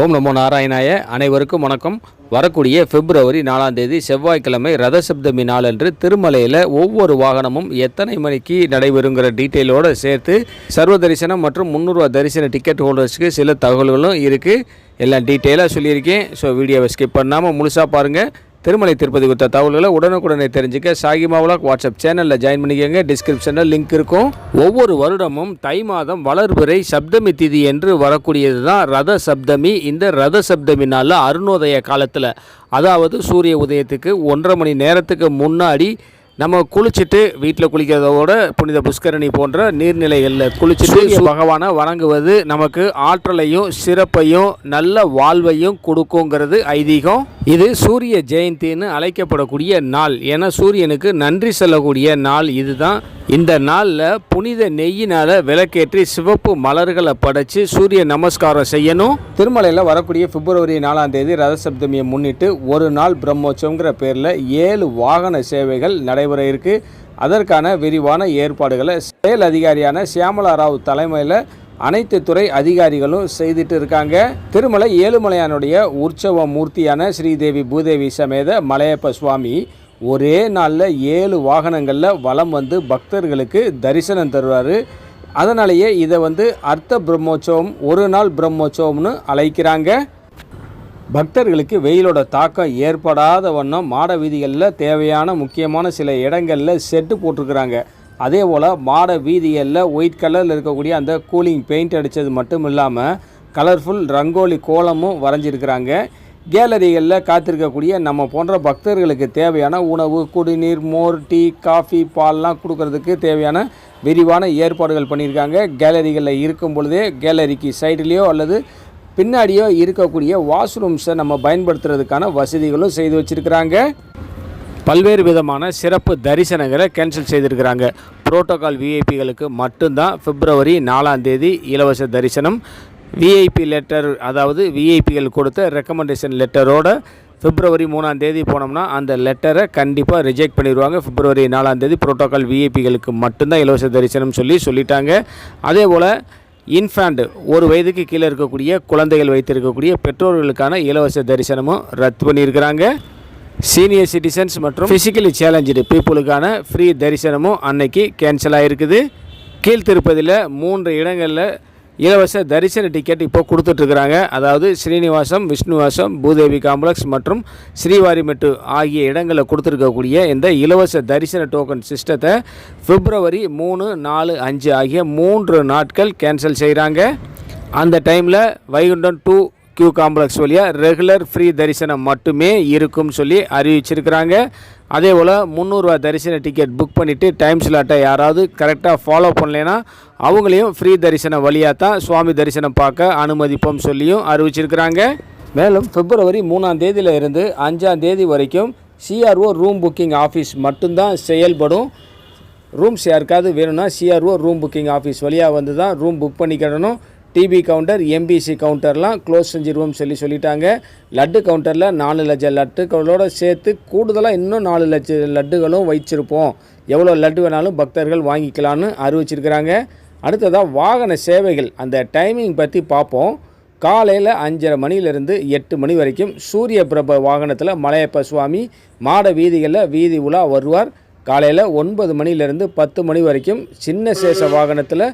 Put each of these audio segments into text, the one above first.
ஓம் நமோ நாராயணாய. அனைவருக்கும் வணக்கம். வரக்கூடிய பிப்ரவரி 4ஆம் தேதி செவ்வாய்க்கிழமை ரத சப்தமி நாளன்று திருமலையில் ஒவ்வொரு வாகனமும் எத்தனை மணிக்கு நடைபெறுங்கிற டீட்டெயிலோடு சேர்த்து சர்வ தரிசனம் மற்றும் 300 ரூபா தரிசன டிக்கெட் ஹோல்டர்ஸ்க்கு சில தகவல்களும் இருக்குது. எல்லாம் டீட்டெயிலாக சொல்லியிருக்கேன். ஸோ வீடியோவை ஸ்கிப் பண்ணாமல் முழுசாக பாருங்கள். திருமலை திருப்பதி கொடுத்த தகவல்களை உடனுக்குடனே தெரிஞ்சுக்க சாகிமா விலாக் வாட்ஸ்அப் சேனலில் ஜாயின் பண்ணிக்கோங்க. டிஸ்கிரிப்ஷனில் லிங்க் இருக்கும். ஒவ்வொரு வருடமும் தை மாதம் வளர்பிறை சப்தமி திதி என்று வரக்கூடியது தான் ரத சப்தமி. இந்த ரத சப்தமி நாளில் அருணோதய காலத்தில், அதாவது சூரிய உதயத்துக்கு 1.5 மணி நேரத்துக்கு முன்னாடி நம்ம குளிச்சுட்டு வீட்டில் குளிக்கிறதோட புனித புஷ்கரணி போன்ற நீர்நிலைகளில் குளிச்சுட்டு பகவானை வணங்குவது நமக்கு ஆற்றலையும் சிறப்பையும் நல்ல வாழ்வையும் கொடுக்குங்கிறது ஐதீகம். இது சூரிய ஜெயந்தின்னு அழைக்கப்படக்கூடிய நாள். ஏன்னா சூரியனுக்கு நன்றி சொல்லக்கூடிய நாள் இதுதான். இந்த நாளில் புனித நெய்யினால் விளக்கேற்றி சிவப்பு மலர்களை படைச்சு சூரிய நமஸ்காரம் செய்யணும். திருமலையில் வரக்கூடிய பிப்ரவரி 4ஆம் தேதி ரத சப்தமியை முன்னிட்டு ஒரு நாள் பிரம்மோற்சவங்கிற பேரில் 7 வாகன சேவைகள் நடைபெற இருக்கு. அதற்கான விரிவான ஏற்பாடுகளை செயல் அதிகாரியான சியாமலா ராவ் தலைமையில் அனைத்து துறை அதிகாரிகளும் செய்துட்டு இருக்காங்க. திருமலை ஏழுமலையானுடைய உற்சவ மூர்த்தியான ஸ்ரீதேவி பூதேவி சமேத மலையப்ப சுவாமி ஒரே நாளில் 7 வாகனங்களில் வலம் வந்து பக்தர்களுக்கு தரிசனம் தருவார். அதனாலேயே இதை அர்த்த பிரம்மோற்சவம், ஒரு நாள் பிரம்மோற்சவம்னு அழைக்கிறாங்க. பக்தர்களுக்கு வெயிலோட தாக்கம் ஏற்படாத வண்ணம் மாட வீதிகளில் தேவையான முக்கியமான சில இடங்களில் செட்டு போட்டிருக்கிறாங்க. அதே போல் மாட வீதிகளில் ஒயிட் கலரில் இருக்கக்கூடிய அந்த கூலிங் பெயிண்ட் அடித்தது மட்டும் இல்லாமல் கலர்ஃபுல் ரங்கோலி கோலமும் வரைஞ்சிருக்கிறாங்க. கேலரிகளில் காத்திருக்கக்கூடிய நம்ம போன்ற பக்தர்களுக்கு தேவையான உணவு, குடிநீர், மோர், டீ, காஃபி, பால்லாம் கொடுக்கறதுக்கு தேவையான விரிவான ஏற்பாடுகள் பண்ணியிருக்காங்க. கேலரிகளில் இருக்கும் பொழுதே கேலரிக்கு சைடுலேயோ அல்லது பின்னாடியோ இருக்கக்கூடிய வாஷ்ரூம்ஸை நம்ம பயன்படுத்துறதுக்கான வசதிகளும் செய்து வச்சுருக்கிறாங்க. பல்வேறு விதமான சிறப்பு தரிசனங்களை கேன்சல் செய்திருக்கிறாங்க. புரோட்டோகால் விஐபிகளுக்கு மட்டும்தான் பிப்ரவரி 4ஆம் தேதி இலவச தரிசனம். விஐபி லெட்டர், அதாவது விஐபிகள் கொடுத்த ரெக்கமெண்டேஷன் லெட்டரோட பிப்ரவரி 3ஆம் தேதி போனோம்னா அந்த லெட்டரை கண்டிப்பாக ரிஜெக்ட் பண்ணிடுவாங்க. பிப்ரவரி 4ஆம் தேதி புரோட்டோகால் விஐபிகளுக்கு மட்டும்தான் இலவச தரிசனம் சொல்லிட்டாங்க. அதே போல் இன்ஃபேண்ட், 1 வயதுக்கு கீழே இருக்கக்கூடிய குழந்தைகள் வைத்திருக்கக்கூடிய பெற்றோர்களுக்கான இலவச தரிசனமும் ரத்து பண்ணியிருக்கிறாங்க. சீனியர் சிட்டிசன்ஸ் மற்றும் ஃபிசிக்கலி சேலஞ்சு பீப்புளுக்கான ஃப்ரீ தரிசனமும் அன்னைக்கு கேன்சல் ஆகிருக்குது. கீழ்த்திருப்பதில் 3 இடங்களில் இலவச தரிசன டிக்கெட் இப்போ கொடுத்துட்ருக்குறாங்க. அதாவது ஸ்ரீனிவாசம், விஷ்ணுவாசம், பூதேவி காம்ப்ளெக்ஸ் மற்றும் ஸ்ரீவாரிமெட்டு ஆகிய இடங்களில் கொடுத்துருக்கக்கூடிய இந்த இலவச தரிசன டோக்கன் சிஸ்டத்தை பிப்ரவரி 3, 4, 5 ஆகிய 3 நாட்கள் கேன்சல் செய்கிறாங்க. அந்த டைமில் வைகுண்டம் 2 கியூ காம்ப்ளெக்ஸ் வழியாக ரெகுலர் ஃப்ரீ தரிசனம் மட்டுமே இருக்கும்னு சொல்லி அறிவிச்சிருக்கிறாங்க. அதே போல் 300 ரூபா தரிசன டிக்கெட் புக் பண்ணிவிட்டு டைம் ஸ்லாட்டை யாராவது கரெக்டாக ஃபாலோ பண்ணலைன்னா அவங்களையும் ஃப்ரீ தரிசனம் வழியாக தான் சுவாமி தரிசனம் பார்க்க அனுமதிப்போம் சொல்லியும் அறிவிச்சிருக்கிறாங்க. மேலும் பிப்ரவரி 3ஆம் தேதியில் இருந்து 5ஆம் தேதி வரைக்கும் சிஆர்ஓ ரூம் புக்கிங் ஆஃபீஸ் மட்டும்தான் செயல்படும். ரூம்ஸ் யாருக்காவது வேணும்னா சிஆர்ஓ ரூம் புக்கிங் ஆஃபீஸ் வழியாக வந்து தான் ரூம் புக் பண்ணிக்கிடணும். டிபி கவுண்டர், எம்பிசி கவுண்டர்லாம் க்ளோஸ் செஞ்சிருவோம் சொல்லிட்டாங்க. லட்டு கவுண்டரில் 4 லட்சம் லட்டுகளோடு சேர்த்து கூடுதலாக இன்னும் 4 லட்சம் லட்டுகளும் வச்சிருப்போம். எவ்வளோ லட்டு வேணாலும் பக்தர்கள் வாங்கிக்கலான்னு அறிவிச்சிருக்கிறாங்க. அடுத்ததாக வாகன சேவைகள், அந்த டைமிங் பற்றி பார்ப்போம். காலையில் 5:30 மணிலேருந்து 8 மணி வரைக்கும் சூரிய பிரப வாகனத்தில் மலையப்ப சுவாமி மாட வீதிகளில் வீதி உலா வருவார். காலையில் 9 மணிலேருந்து 10 மணி வரைக்கும் சின்ன சேஷ வாகனத்தில்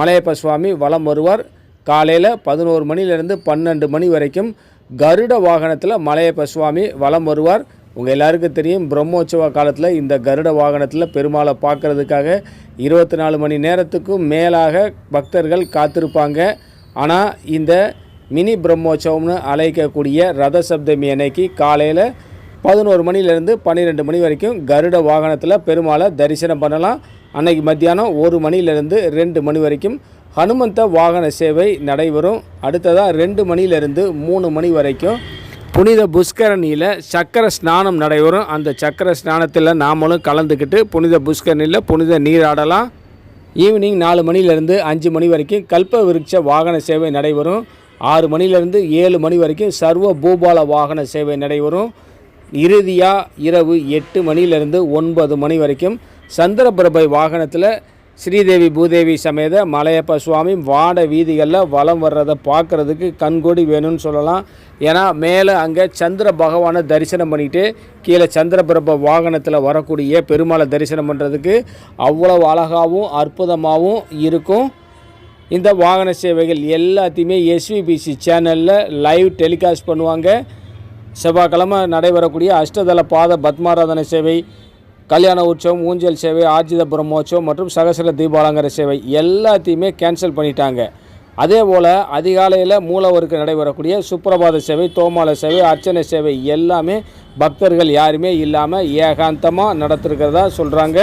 மலையப்ப சுவாமி வலம் வருவார். காலையில் 11 மணிலேருந்து 12 மணி வரைக்கும் கருட வாகனத்தில் மலையப்ப சுவாமி வலம் வருவார். உங்கள் எல்லாருக்கும் தெரியும், பிரம்மோற்சவ காலத்தில் இந்த கருட வாகனத்தில் பெருமாளை பார்க்குறதுக்காக 24 மணி நேரத்துக்கும் மேலாக பக்தர்கள் காத்திருப்பாங்க. ஆனால் இந்த மினி பிரம்மோற்சவம்னு அழைக்கக்கூடிய ரத சப்தமி அன்னைக்கு காலையில் 11 மணிலேருந்து 12 மணி வரைக்கும் கருட வாகனத்தில் பெருமாளை தரிசனம் பண்ணலாம். அன்னைக்கு மத்தியானம் 1 மணிலேருந்து 2 மணி வரைக்கும் ஹனுமந்த வாகன சேவை நடைபெறும். அடுத்ததாக 2 மணிலேருந்து 3 மணி வரைக்கும் புனித புஷ்கரணியில் சக்கர ஸ்நானம் நடைபெறும். அந்த சக்கர ஸ்நானத்தில் நாமளும் கலந்துக்கிட்டு புனித புஷ்கரணியில் புனித நீராடலாம். ஈவினிங் 4 மணிலேருந்து 5 மணி வரைக்கும் கல்ப விருட்ச வாகன சேவை நடைபெறும். 6 மணிலேருந்து 7 மணி வரைக்கும் சர்வ பூபால வாகன சேவை நடைபெறும். இறுதியாக இரவு 8 மணிலேருந்து 9 மணி வரைக்கும் சந்திரபிரபை வாகனத்தில் ஸ்ரீதேவி பூதேவி சமேத மலையப்ப சுவாமி வாட வீதிகளில் வலம் வர்றதை பார்க்குறதுக்கு கண்கொடி வேணும்னு சொல்லலாம். ஏன்னா மேலே அங்கே சந்திர பகவானை தரிசனம் பண்ணிவிட்டு கீழே சந்திரபிரப வாகனத்தில் வரக்கூடிய பெருமாளை தரிசனம் பண்ணுறதுக்கு அவ்வளவு அழகாகவும் அற்புதமாகவும் இருக்கும். இந்த வாகன சேவைகள் எல்லாத்தையுமே SVBC சேனலில் லைவ் டெலிகாஸ்ட் பண்ணுவாங்க. செவ்வாய்க்கிழமை நடைபெறக்கூடிய அஷ்டதள பாத பத்மாராதன சேவை, கல்யாண உற்சவம், ஊஞ்சல் சேவை, ஆர்ஜித பிரம்மோற்சவம் மற்றும் சகசர தீபாலங்கர சேவை எல்லாத்தையுமே கேன்சல் பண்ணிட்டாங்க. அதே போல் அதிகாலையில் மூலவருக்கு நடைபெறக்கூடிய சுப்பிரபாத சேவை, தோமால சேவை, அர்ச்சனை சேவை எல்லாமே பக்தர்கள் யாருமே இல்லாமல் ஏகாந்தமாக நடத்திருக்கிறதா சொல்கிறாங்க.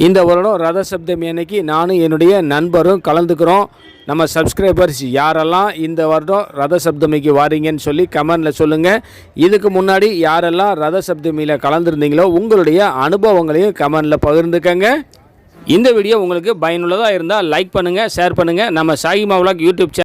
இந்த வருடம் ரத சப்தமி அன்னைக்கு நானும் என்னுடைய நண்பரும் கலந்துக்கிறோம். நம்ம சப்ஸ்கிரைபர்ஸ் யாரெல்லாம் இந்த வருடம் ரத சப்தமிக்கு வாரீங்கன்னு சொல்லி கமெண்டில் சொல்லுங்கள். இதுக்கு முன்னாடி யாரெல்லாம் ரத சப்தமியில் கலந்துருந்தீங்களோ உங்களுடைய அனுபவங்களையும் கமெண்டில் பகிர்ந்துக்கங்க. இந்த வீடியோ உங்களுக்கு பயனுள்ளதாக இருந்தால் லைக் பண்ணுங்கள், ஷேர் பண்ணுங்கள். நம்ம சாயிமா விலாக் யூடியூப் சேனல்